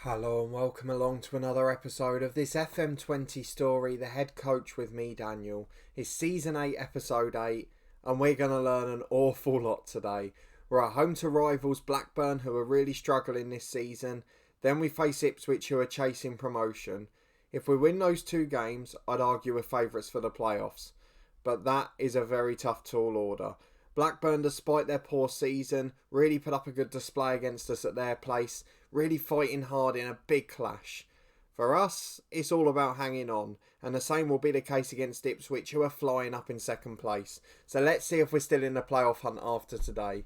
Hello and welcome along to another episode of this FM20 story, The Head Coach with me, Daniel. It's Season 8, Episode 8, and we're going to learn an awful lot today. We're at home to rivals Blackburn, who are really struggling this season. Then we face Ipswich, who are chasing promotion. If we win those two games, I'd argue we're favourites for the playoffs. But that is a very tough tall order. Blackburn, despite their poor season, really put up a good display against us at their place, really fighting hard in a big clash. For us, it's all about hanging on, and the same will be the case against Ipswich, who are flying up in second place. So let's see if we're still in the playoff hunt after today.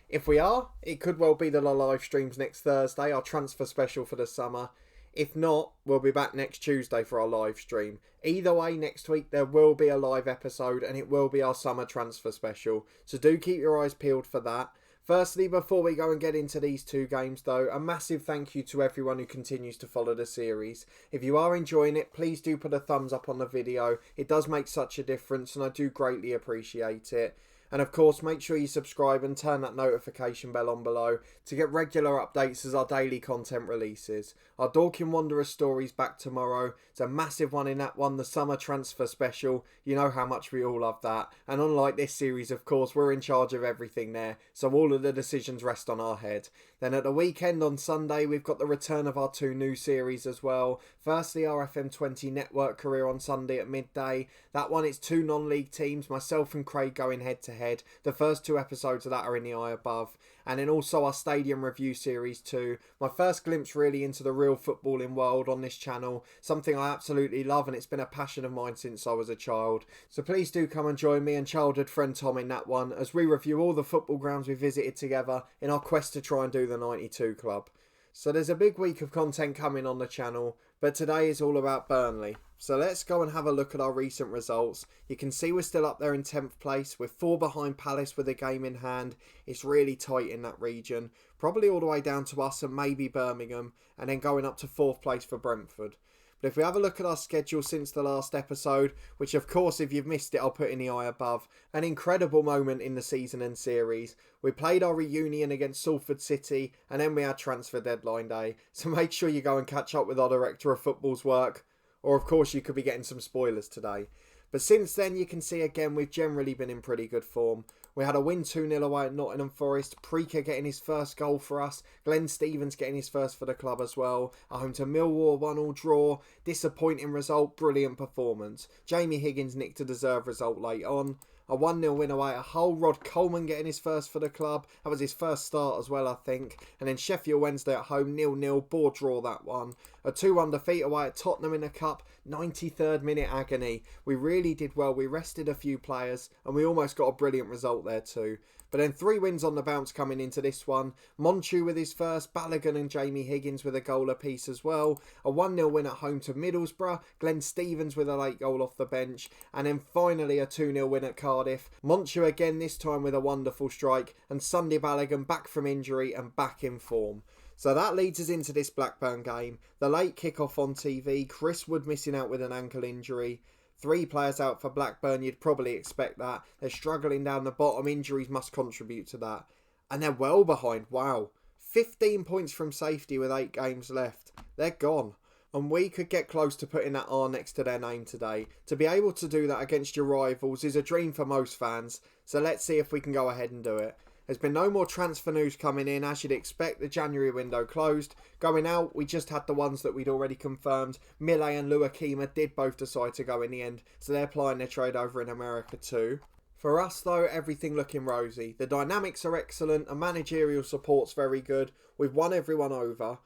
If we are, it could well be the live streams next Thursday, our transfer special for the summer. If not, we'll be back next Tuesday for our live stream. Either way, next week there will be a live episode and it will be our summer transfer special. So do keep your eyes peeled for that. Firstly, before we go and get into these two games though, a massive thank you to everyone who continues to follow the series. If you are enjoying it, please do put a thumbs up on the video. It does make such a difference and I do greatly appreciate it. And of course, make sure you subscribe and turn that notification bell on below to get regular updates as our daily content releases. Our Dorking Wanderers story's back tomorrow. It's a massive one in that one, the summer transfer special. You know how much we all love that. And unlike this series, of course, we're in charge of everything there. So all of the decisions rest on our head. Then at the weekend on Sunday, we've got the return of our two new series as well. Firstly, our FM20 network career on Sunday at midday. That one, it's two non-league teams, myself and Craig going head to head. The first two episodes of that are in the eye above. And then also our stadium review series too. My first glimpse really into the real footballing world on this channel. Something I absolutely love and it's been a passion of mine since I was a child. So please do come and join me and childhood friend Tom in that one as we review all the football grounds we visited together in our quest to try and do the 92 Club. So there's a big week of content coming on the channel, but today is all about Burnley. So let's go and have a look at our recent results. You can see we're still up there in 10th place. We're 4 behind Palace with a game in hand. It's really tight in that region. Probably all the way down to us and maybe Birmingham, and then going up to 4th place for Brentford. But if we have a look at our schedule since the last episode, which of course if you've missed it I'll put in the eye above, an incredible moment in the season and series. We played our reunion against Salford City and then we had transfer deadline day, so make sure you go and catch up with our Director of Football's work, or of course you could be getting some spoilers today. But since then you can see again we've generally been in pretty good form. We had a win 2-0 away at Nottingham Forest, Preaker getting his first goal for us, Glenn Stevens getting his first for the club as well, at home to Millwall 1-1 draw, disappointing result, brilliant performance. Jamie Higgins nicked a deserved result late on. A 1-0 win away at Hull, Rod Coleman getting his first for the club. That was his first start as well, I think. And then Sheffield Wednesday at home, 0-0, bore draw that one. A 2-1 defeat away at Tottenham in the Cup, 93rd minute agony. We really did well. We rested a few players and we almost got a brilliant result there too. But then 3 wins on the bounce coming into this one. Monchu with his first, Balogun and Jamie Higgins with a goal apiece as well. A 1-0 win at home to Middlesbrough. Glenn Stevens with a late goal off the bench. And then finally a 2-0 win at Cardiff. Monchu again this time with a wonderful strike. And Sunday Balogun back from injury and back in form. So that leads us into this Blackburn game. The late kick-off on TV. Chris Wood missing out with an ankle injury. 3 players out for Blackburn, you'd probably expect that. They're struggling down the bottom, injuries must contribute to that. And they're well behind, wow. 15 points from safety with 8 games left. They're gone. And we could get close to putting that R next to their name today. To be able to do that against your rivals is a dream for most fans. So let's see if we can go ahead and do it. There's been no more transfer news coming in. As you'd expect, the January window closed. Going out, we just had the ones that we'd already confirmed. Millet and Luakima did both decide to go in the end, so they're plying their trade over in America too. For us though, everything looking rosy. The dynamics are excellent, and managerial support's very good. We've won everyone over,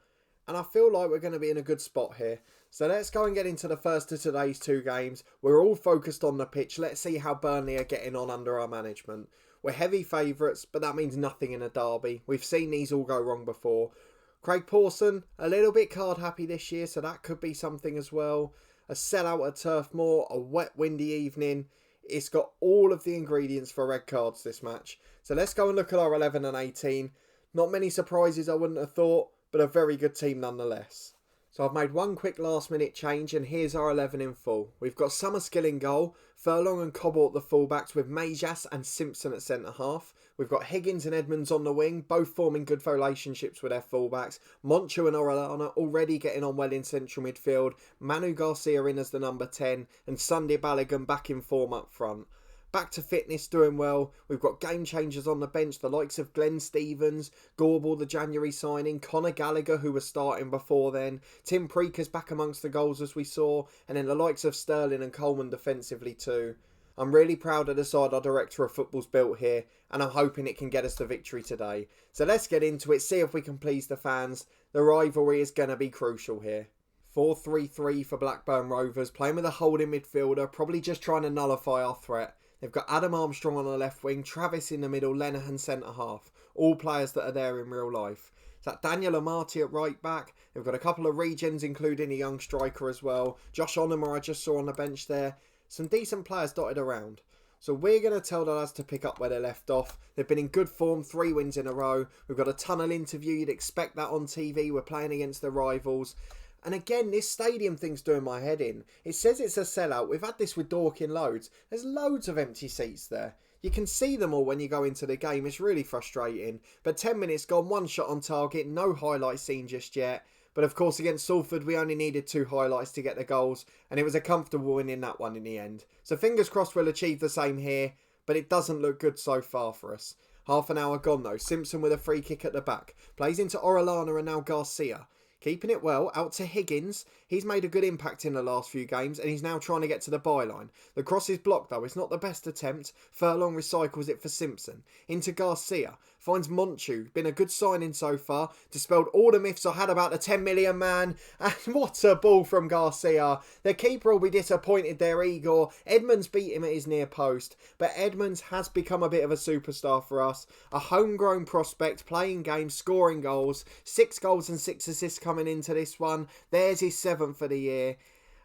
and I feel like we're going to be in a good spot here. So let's go and get into the first of today's 2 games. We're all focused on the pitch. Let's see how Burnley are getting on under our management. We're heavy favourites, but that means nothing in a derby. We've seen these all go wrong before. Craig Pawson, a little bit card happy this year, so that could be something as well. A sellout at Turf Moor, a wet, windy evening. It's got all of the ingredients for red cards, this match. So let's go and look at our 11 and 18. Not many surprises, I wouldn't have thought, but a very good team nonetheless. So I've made one quick last minute change and here's our 11 in full. We've got Summerskill in goal, Furlong and Cobble at the fullbacks with Majas and Simpson at centre half. We've got Higgins and Edmonds on the wing, both forming good relationships with their fullbacks. Monchu and Orellana already getting on well in central midfield. Manu Garcia in as the number 10 and Sunday Balogun back in form up front. Back to fitness, doing well. We've got game changers on the bench, the likes of Glenn Stevens, Gorbel, the January signing, Conor Gallagher, who was starting before then, Tim Preaker's back amongst the goals as we saw, and then the likes of Sterling and Coleman defensively too. I'm really proud of the side our director of football's built here, and I'm hoping it can get us the victory today. So let's get into it, see if we can please the fans. The rivalry is going to be crucial here. 4-3-3 for Blackburn Rovers, playing with a holding midfielder, probably just trying to nullify our threat. They've got Adam Armstrong on the left wing, Travis in the middle, Lenihan centre half. All players that are there in real life. Is that Daniel Amati at right back? They've got a couple of regens, including a young striker as well. Josh Onoma I just saw on the bench there. Some decent players dotted around. So we're going to tell the lads to pick up where they left off. They've been in good form, 3 wins in a row. We've got a tunnel interview. You'd expect that on TV. We're playing against the rivals. And again, this stadium thing's doing my head in. It says it's a sellout. We've had this with Dorking loads. There's loads of empty seats there. You can see them all when you go into the game. It's really frustrating. But 10 minutes gone, 1 shot on target, no highlight seen just yet. But of course, against Salford, we only needed 2 highlights to get the goals. And it was a comfortable win in that one in the end. So fingers crossed we'll achieve the same here. But it doesn't look good so far for us. Half an hour gone though. Simpson with a free kick at the back. Plays into Orellana and now Garcia. Keeping it well, out to Higgins. He's made a good impact in the last few games and he's now trying to get to the byline. The cross is blocked though, it's not the best attempt. Furlong recycles it for Simpson. Into Garcia. Finds Monchu. Been a good signing so far. Dispelled all the myths I had about the 10 million man. And what a ball from Garcia. The keeper will be disappointed there, Igor. Edmonds beat him at his near post. But Edmonds has become a bit of a superstar for us. A homegrown prospect, playing games, scoring goals. 6 goals and 6 assists coming into this one. There's his 7th for the year.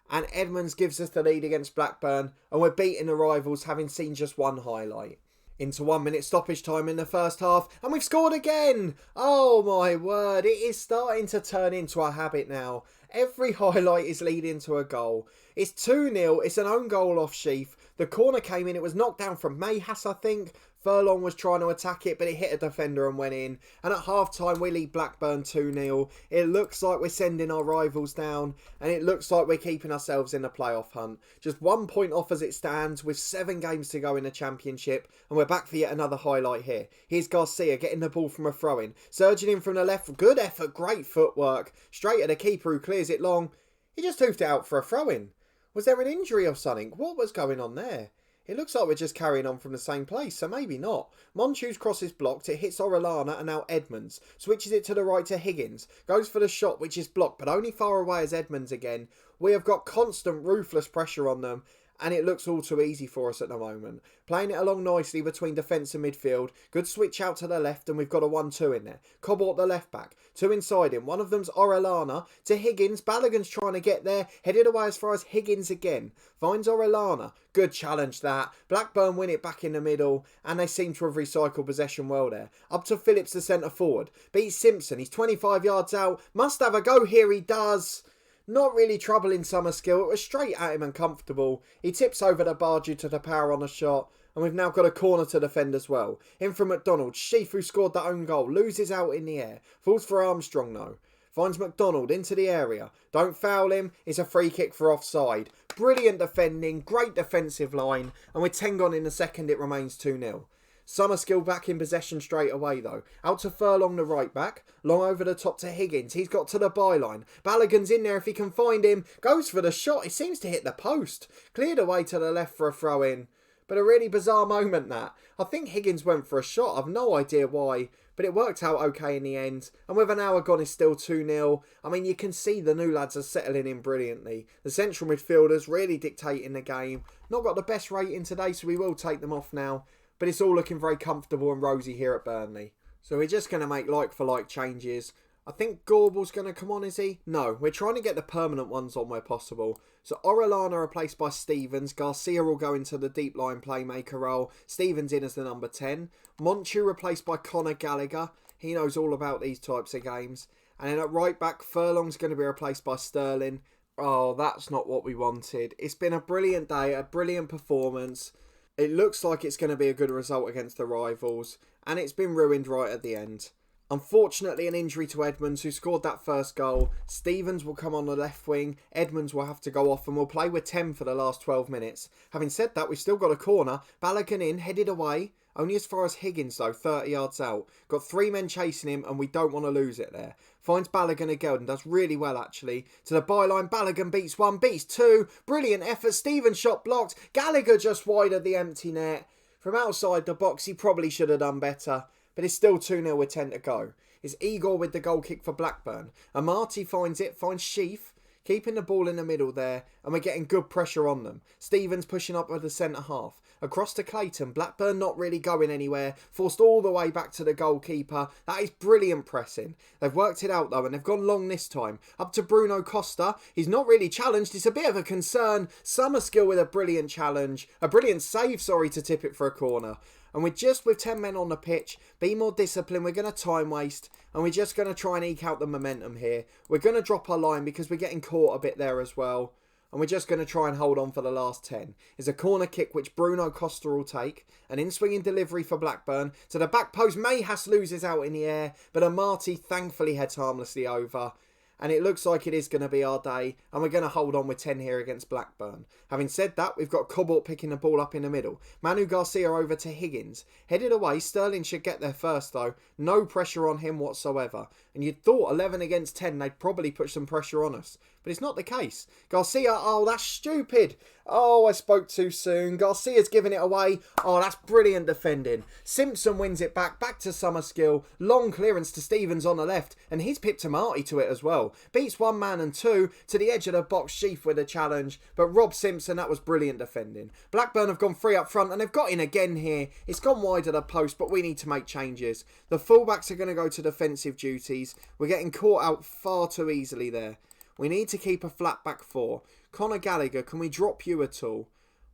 And Edmonds gives us the lead against Blackburn. And we're beating the rivals having seen just 1 highlight. Into 1 minute stoppage time in the first half. And we've scored again. Oh my word. It is starting to turn into a habit now. Every highlight is leading to a goal. It's 2-0. It's an own goal off Sheaf. The corner came in. It was knocked down from Mayhas, I think. Furlong was trying to attack it, but it hit a defender and went in. And at half-time, we lead Blackburn 2-0. It looks like we're sending our rivals down, and it looks like we're keeping ourselves in the playoff hunt. Just 1 point off as it stands, with 7 games to go in the Championship, and we're back for yet another highlight here. Here's Garcia getting the ball from a throw-in. Surging in from the left. Good effort, great footwork. Straight at the keeper who clears it long. He just hoofed it out for a throw-in. Was there an injury or something? What was going on there? It looks like we're just carrying on from the same place, so maybe not. Monchu's cross is blocked, it hits Orellana and now Edmonds. Switches it to the right to Higgins. Goes for the shot which is blocked, but only far away as Edmonds again. We have got constant ruthless pressure on them. And it looks all too easy for us at the moment. Playing it along nicely between defence and midfield. Good switch out to the left and we've got a 1-2 in there. Cobble at the left back. 2 inside him. One of them's Orellana to Higgins. Balogun's trying to get there. Headed away as far as Higgins again. Finds Orellana. Good challenge that. Blackburn win it back in the middle. And they seem to have recycled possession well there. Up to Phillips, the centre forward. Beats Simpson. He's 25 yards out. Must have a go here. He does. Not really troubling Summerskill. It was straight at him and comfortable. He tips over the bar due to the power on the shot. And we've now got a corner to defend as well. In from McDonald. Sheaf, who scored that own goal, loses out in the air. Falls for Armstrong though. Finds McDonald into the area. Don't foul him. It's a free kick for offside. Brilliant defending. Great defensive line. And with 10 gone in the second, it remains 2-0. Summerskill back in possession straight away though. Out to Furlong the right back. Long over the top to Higgins. He's got to the byline. Balogun's in there if he can find him. Goes for the shot. It seems to hit the post. Cleared away to the left for a throw in. But a really bizarre moment that. I think Higgins went for a shot. I've no idea why. But it worked out okay in the end. And with an hour gone, it's still 2-0. I mean, you can see the new lads are settling in brilliantly. The central midfielders really dictating the game. Not got the best rating today, so we will take them off now. But it's all looking very comfortable and rosy here at Burnley. So we're just going to make like-for-like changes. I think Gorbel's going to come on, is he? No, we're trying to get the permanent ones on where possible. So Orellana replaced by Stevens. Garcia will go into the deep line playmaker role. Stevens in as the number 10. Monchu replaced by Conor Gallagher. He knows all about these types of games. And then at right back, Furlong's going to be replaced by Sterling. Oh, that's not what we wanted. It's been a brilliant day, a brilliant performance. It looks like it's going to be a good result against the rivals, and it's been ruined right at the end. Unfortunately, an injury to Edmonds, who scored that first goal. Stevens will come on the left wing. Edmonds will have to go off, and we'll play with 10 for the last 12 minutes. Having said that, we've still got a corner. Balogun in, headed away. Only as far as Higgins, though, 30 yards out. Got 3 men chasing him, and we don't want to lose it there. Finds Balogun again, and does really well, actually. To the byline, Balogun beats 1, beats 2. Brilliant effort. Stevens shot blocked. Gallagher just wide of the empty net. From outside the box, he probably should have done better. But it's still 2-0 with 10 to go. It's Igor with the goal kick for Blackburn. Amati finds it, finds Sheaf, keeping the ball in the middle there, and we're getting good pressure on them. Stevens pushing up with the centre half. Across to Clayton. Blackburn not really going anywhere. Forced all the way back to the goalkeeper. That is brilliant pressing. They've worked it out though, and they've gone long this time. Up to Bruno Costa. He's not really challenged. It's a bit of a concern. Summerskill with a brilliant challenge. A brilliant save, to tip it for a corner. And we're just with 10 men on the pitch. Be more disciplined. We're going to time waste. And we're just going to try and eke out the momentum here. We're going to drop our line because we're getting caught a bit there as well. And we're just going to try and hold on for the last 10. It's a corner kick which Bruno Costa will take. An in-swinging delivery for Blackburn. To the back post. Mayhas loses out in the air. But Amati thankfully heads harmlessly over. And it looks like it is going to be our day. And we're going to hold on with 10 here against Blackburn. Having said that, we've got Cobalt picking the ball up in the middle. Manu Garcia over to Higgins. Headed away. Sterling should get there first though. No pressure on him whatsoever. And you'd thought 11 against 10, they'd probably put some pressure on us. But it's not the case. Garcia, oh, that's stupid. Oh, I spoke too soon. Garcia's giving it away. Oh, that's brilliant defending. Simpson wins it back to Summerskill. Long clearance to Stevens on the left. And he's pipped Amati to it as well. Beats 1 man and 2 to the edge of the box. Sheaf with a challenge. But Rob Simpson, that was brilliant defending. Blackburn have gone free up front and they've got in again here. It's gone wide of the post, but we need to make changes. The fullbacks are going to go to defensive duties. We're getting caught out far too easily there. We need to keep a flat back 4. Conor Gallagher, can we drop you at all?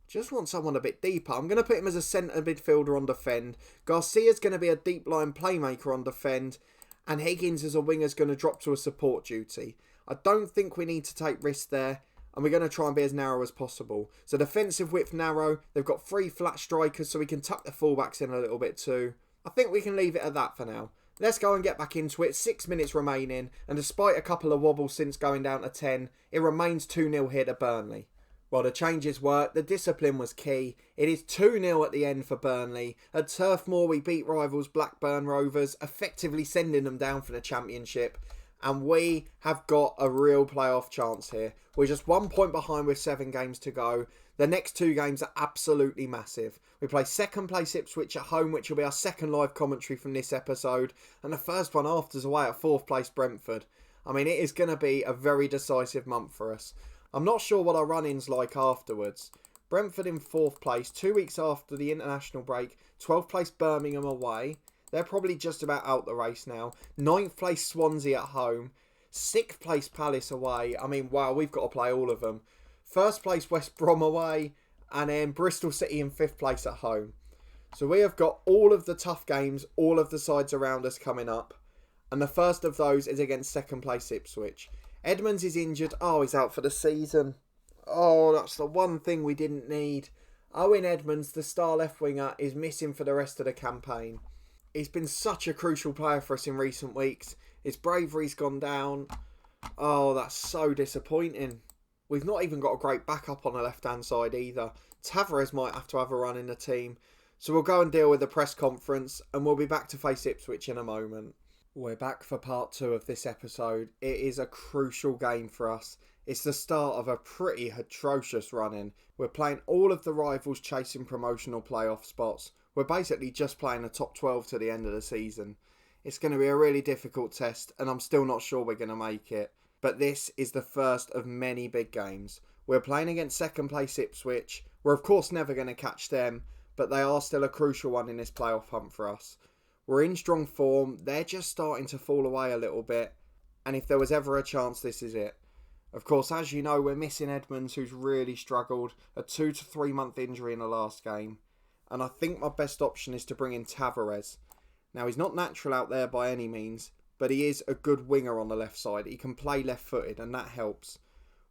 Just want someone a bit deeper. I'm going to put him as a centre midfielder on defend. Garcia's going to be a deep line playmaker on defend. And Higgins as a winger is going to drop to a support duty. I don't think we need to take risks there. And we're going to try and be as narrow as possible. So defensive width narrow. They've got 3 flat strikers so we can tuck the fullbacks in a little bit too. I think we can leave it at that for now. Let's go and get back into it. 6 minutes remaining. And despite a couple of wobbles since going down to 10, it remains 2-0 here to Burnley. While the changes worked, the discipline was key. It is 2-0 at the end for Burnley. At Turf Moor, we beat rivals Blackburn Rovers, effectively sending them down for the championship. And we have got a real playoff chance here. We're just 1 point behind with 7 games to go. The next 2 games are absolutely massive. We play second place Ipswich at home, which will be our second live commentary from this episode. And the first one after is away at 4th place Brentford. I mean, it is going to be a very decisive month for us. I'm not sure what our run-in's like afterwards. Brentford in 4th place, 2 weeks after the international break. 12th place Birmingham away. They're probably just about out the race now. 9th place Swansea at home. 6th place Palace away. I mean, wow, we've got to play all of them. 1st place West Brom away. And then Bristol City in 5th place at home. So we have got all of the tough games, all of the sides around us coming up. And the first of those is against 2nd place Ipswich. Edmonds is injured. Oh, he's out for the season. Oh, that's the one thing we didn't need. Owen Edmonds, the star left winger, is missing for the rest of the campaign. He's been such a crucial player for us in recent weeks. His bravery's gone down. Oh, that's so disappointing. We've not even got a great backup on the left-hand side either. Tavares might have to have a run in the team. So we'll go and deal with the press conference and we'll be back to face Ipswich in a moment. We're back for part 2 of this episode. It is a crucial game for us. It's the start of a pretty atrocious run-in. We're playing all of the rivals chasing promotional playoff spots. We're basically just playing the top 12 to the end of the season. It's going to be a really difficult test and I'm still not sure we're going to make it. But this is the first of many big games. We're playing against 2nd place Ipswich. We're of course never going to catch them, but they are still a crucial one in this playoff hunt for us. We're in strong form. They're just starting to fall away a little bit. And if there was ever a chance, this is it. Of course, as you know, we're missing Edmonds, who's really struggled. A 2 to 3 month injury in the last game. And I think my best option is to bring in Tavares. Now, he's not natural out there by any means, but he is a good winger on the left side. He can play left-footed, and that helps.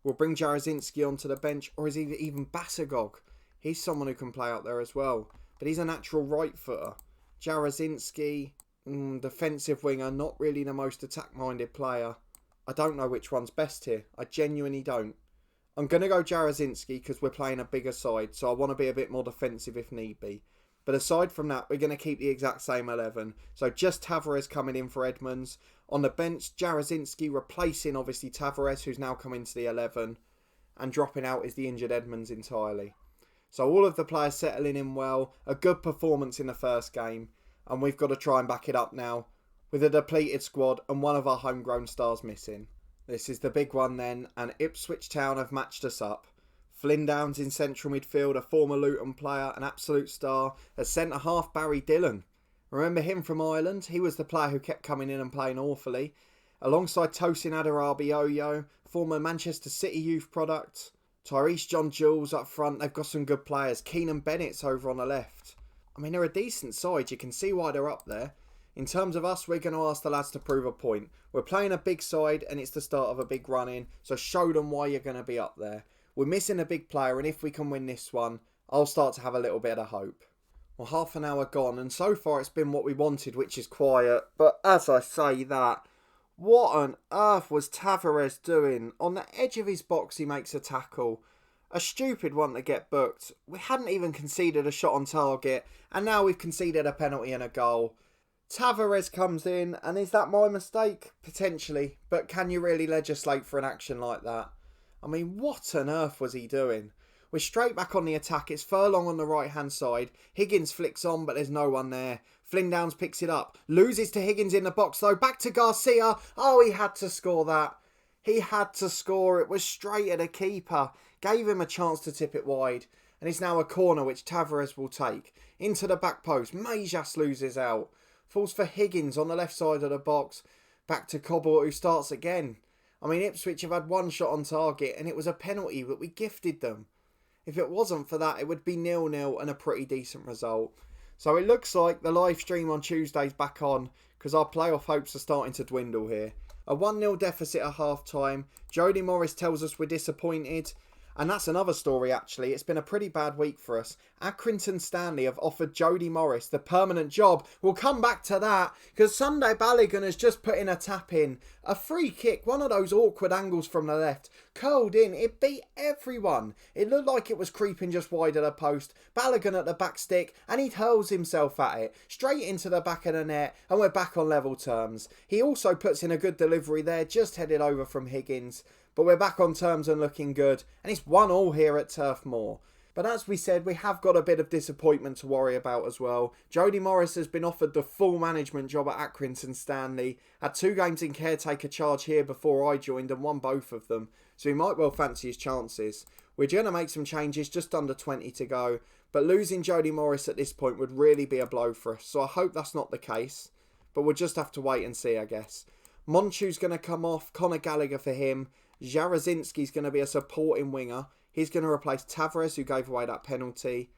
We'll bring Jarosinski onto the bench, or is he even Basagog? He's someone who can play out there as well, but he's a natural right-footer. Jarosinski, defensive winger, not really the most attack-minded player. I don't know which one's best here. I genuinely don't. I'm going to go Jarosinski because we're playing a bigger side, so I want to be a bit more defensive if need be. But aside from that, we're going to keep the exact same 11. So just Tavares coming in for Edmonds. On the bench, Jarosinski replacing obviously Tavares, who's now come into the 11. And dropping out is the injured Edmonds entirely. So all of the players settling in well. A good performance in the first game. And we've got to try and back it up now with a depleted squad and one of our homegrown stars missing. This is the big one then, and Ipswich Town have matched us up. Flynn Downs in central midfield, a former Luton player, an absolute star. As centre-half, Barry Dillon. Remember him from Ireland? He was the player who kept coming in and playing awfully. Alongside Tosin Adarabioyo, former Manchester City youth product. Tyrese John Jules up front, they've got some good players. Keenan Bennett's over on the left. I mean, they're a decent side, you can see why they're up there. In terms of us, we're going to ask the lads to prove a point. We're playing a big side and it's the start of a big run-in, so show them why you're going to be up there. We're missing a big player, and if we can win this one, I'll start to have a little bit of hope. Well, half an hour gone, and so far it's been what we wanted, which is quiet. But as I say that, what on earth was Tavares doing? On the edge of his box, he makes a tackle. A stupid one to get booked. We hadn't even conceded a shot on target, and now we've conceded a penalty and a goal. Tavares comes in, and is that my mistake? Potentially, but can you really legislate for an action like that? I mean, what on earth was he doing? We're straight back on the attack. It's Furlong on the right-hand side. Higgins flicks on, but there's no one there. Flynn Downs picks it up. Loses to Higgins in the box, though. Back to Garcia. Oh, he had to score that. He had to score. It was straight at a keeper. Gave him a chance to tip it wide. And it's now a corner, which Tavares will take. Into the back post. Mejas loses out. Falls for Higgins on the left side of the box. Back to Cobble, who starts again. I mean, Ipswich have had one shot on target and it was a penalty, but we gifted them. If it wasn't for that, it would be 0-0 and a pretty decent result. So it looks like the live stream on Tuesday's back on because our playoff hopes are starting to dwindle here. A 1-0 deficit at half-time. Jody Morris tells us we're disappointed. And that's another story, actually. It's been a pretty bad week for us. Accrington Stanley have offered Jody Morris the permanent job. We'll come back to that because Sunday Balogun has just put in a tap in. A free kick, one of those awkward angles from the left. Curled in. It beat everyone. It looked like it was creeping just wide of the post. Balogun at the back stick and he hurls himself at it. Straight into the back of the net and we're back on level terms. He also puts in a good delivery there, just headed over from Higgins. But we're back on terms and looking good. And it's 1-1 here at Turf Moor. But as we said, we have got a bit of disappointment to worry about as well. Jody Morris has been offered the full management job at Accrington Stanley. Had 2 games in caretaker charge here before I joined and won both of them. So he might well fancy his chances. We're going to make some changes, just under 20 to go. But losing Jody Morris at this point would really be a blow for us. So I hope that's not the case. But we'll just have to wait and see, I guess. Monchu's going to come off. Conor Gallagher for him. Jarosinski's going to be a supporting winger. He's going to replace Tavares, who gave away that penalty.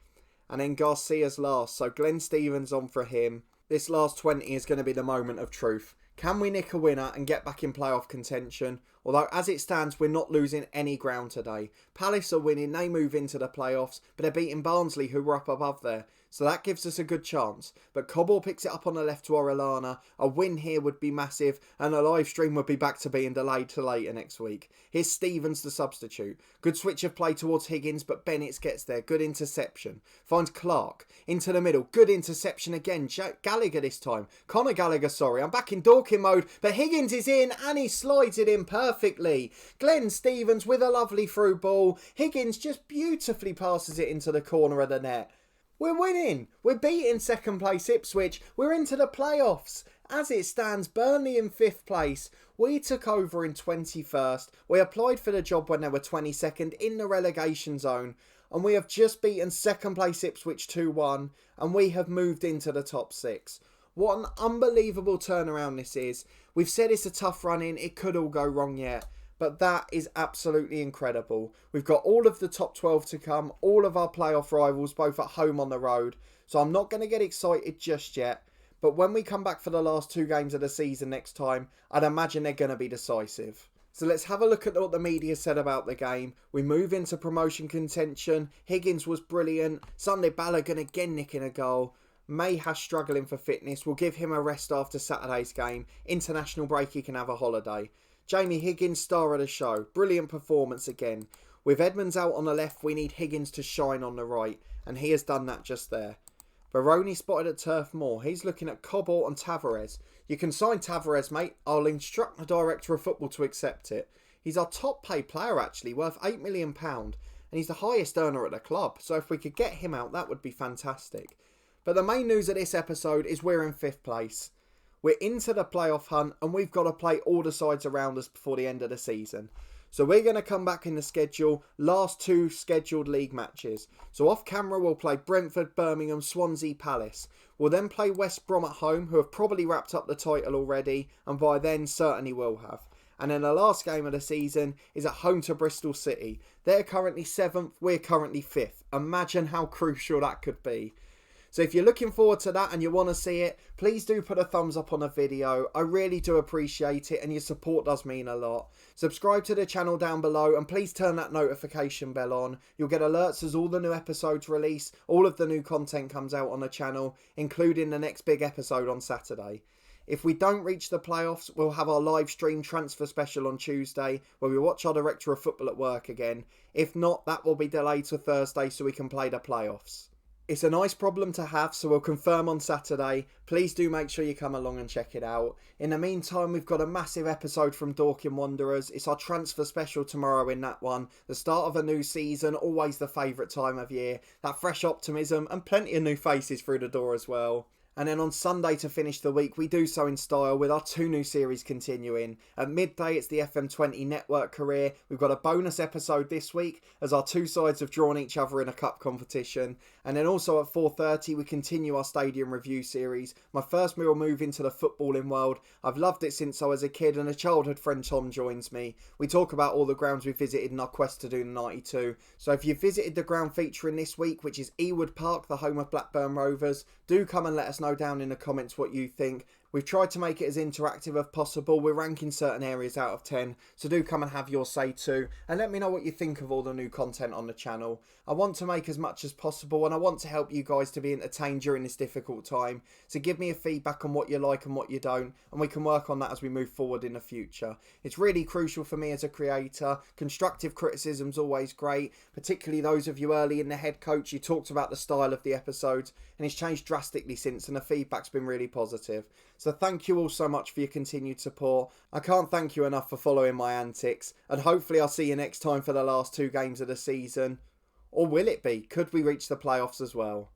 And then Garcia's last. So Glenn Stevens on for him. This last 20 is going to be the moment of truth. Can we nick a winner and get back in playoff contention? Although, as it stands, we're not losing any ground today. Palace are winning, they move into the playoffs, but they're beating Barnsley, who were up above there. So that gives us a good chance. But Cobble picks it up on the left to Orellana. A win here would be massive, and a live stream would be back to being delayed to later next week. Here's Stevens, the substitute. Good switch of play towards Higgins, but Bennett gets there. Good interception. Finds Clark. Into the middle. Good interception again. Gallagher this time. Conor Gallagher, sorry. I'm back in Dorking mode, but Higgins is in, and he slides it in perfectly. Glenn Stevens with a lovely through ball. Higgins just beautifully passes it into the corner of the net. We're winning. We're beating second place Ipswich. We're into the playoffs. As it stands, Burnley in 5th place. We took over in 21st. We applied for the job when they were 22nd in the relegation zone. And we have just beaten second place Ipswich 2-1. And we have moved into the top 6. What an unbelievable turnaround this is. We've said it's a tough run in. It could all go wrong yet. But that is absolutely incredible. We've got all of the top 12 to come. All of our playoff rivals, both at home on the road. So I'm not going to get excited just yet. but when we come back for the last 2 games of the season next time, I'd imagine they're going to be decisive. So let's have a look at what the media said about the game. We move into promotion contention. Higgins was brilliant. Sunday Balogun again nicking a goal. Mayhash struggling for fitness. We'll give him a rest after Saturday's game. International break, he can have a holiday. Jamie Higgins, star of the show. Brilliant performance again. With Edmonds out on the left, we need Higgins to shine on the right. And he has done that just there. Baroni spotted at Turf Moor. He's looking at Cobalt and Tavares. You can sign Tavares, mate. I'll instruct the Director of Football to accept it. He's our top paid player, actually, worth £8 million. And he's the highest earner at the club. So if we could get him out, that would be fantastic. But the main news of this episode is we're in 5th place. We're into the playoff hunt and we've got to play all the sides around us before the end of the season. So we're going to come back in the schedule, last 2 scheduled league matches. So off camera we'll play Brentford, Birmingham, Swansea, Palace. We'll then play West Brom at home, who have probably wrapped up the title already, and by then certainly will have. And then the last game of the season is at home to Bristol City. They're currently 7th, we're currently 5th. Imagine how crucial that could be. So if you're looking forward to that and you want to see it, please do put a thumbs up on the video. I really do appreciate it and your support does mean a lot. Subscribe to the channel down below and please turn that notification bell on. You'll get alerts as all the new episodes release, all of the new content comes out on the channel, including the next big episode on Saturday. If we don't reach the playoffs, we'll have our live stream transfer special on Tuesday where we watch our Director of Football at work again. If not, that will be delayed to Thursday so we can play the playoffs. It's a nice problem to have, so we'll confirm on Saturday. Please do make sure you come along and check it out. In the meantime, we've got a massive episode from Dorking Wanderers. It's our transfer special tomorrow in that one. The start of a new season, always the favourite time of year. That fresh optimism and plenty of new faces through the door as well. And then on Sunday to finish the week, we do so in style with our 2 new series continuing. At midday, it's the FM20 network career. We've got a bonus episode this week as our 2 sides have drawn each other in a cup competition. And then also at 4:30, we continue our stadium review series. My first real move into the footballing world. I've loved it since I was a kid and a childhood friend Tom joins me. We talk about all the grounds we visited in our quest to do the 92. So if you visited the ground featuring this week, which is Ewood Park, the home of Blackburn Rovers, do come and let us know down in the comments what you think. We've tried to make it as interactive as possible. We're ranking certain areas out of 10, so do come and have your say too. And let me know what you think of all the new content on the channel. I want to make as much as possible and I want to help you guys to be entertained during this difficult time. So give me a feedback on what you like and what you don't, and we can work on that as we move forward in the future. It's really crucial for me as a creator. Constructive criticism's always great, particularly those of you early in the head coach. You talked about the style of the episodes and it's changed drastically since, and the feedback's been really positive. So thank you all so much for your continued support. I can't thank you enough for following my antics, and hopefully I'll see you next time for the last 2 games of the season. Or will it be? Could we reach the playoffs as well?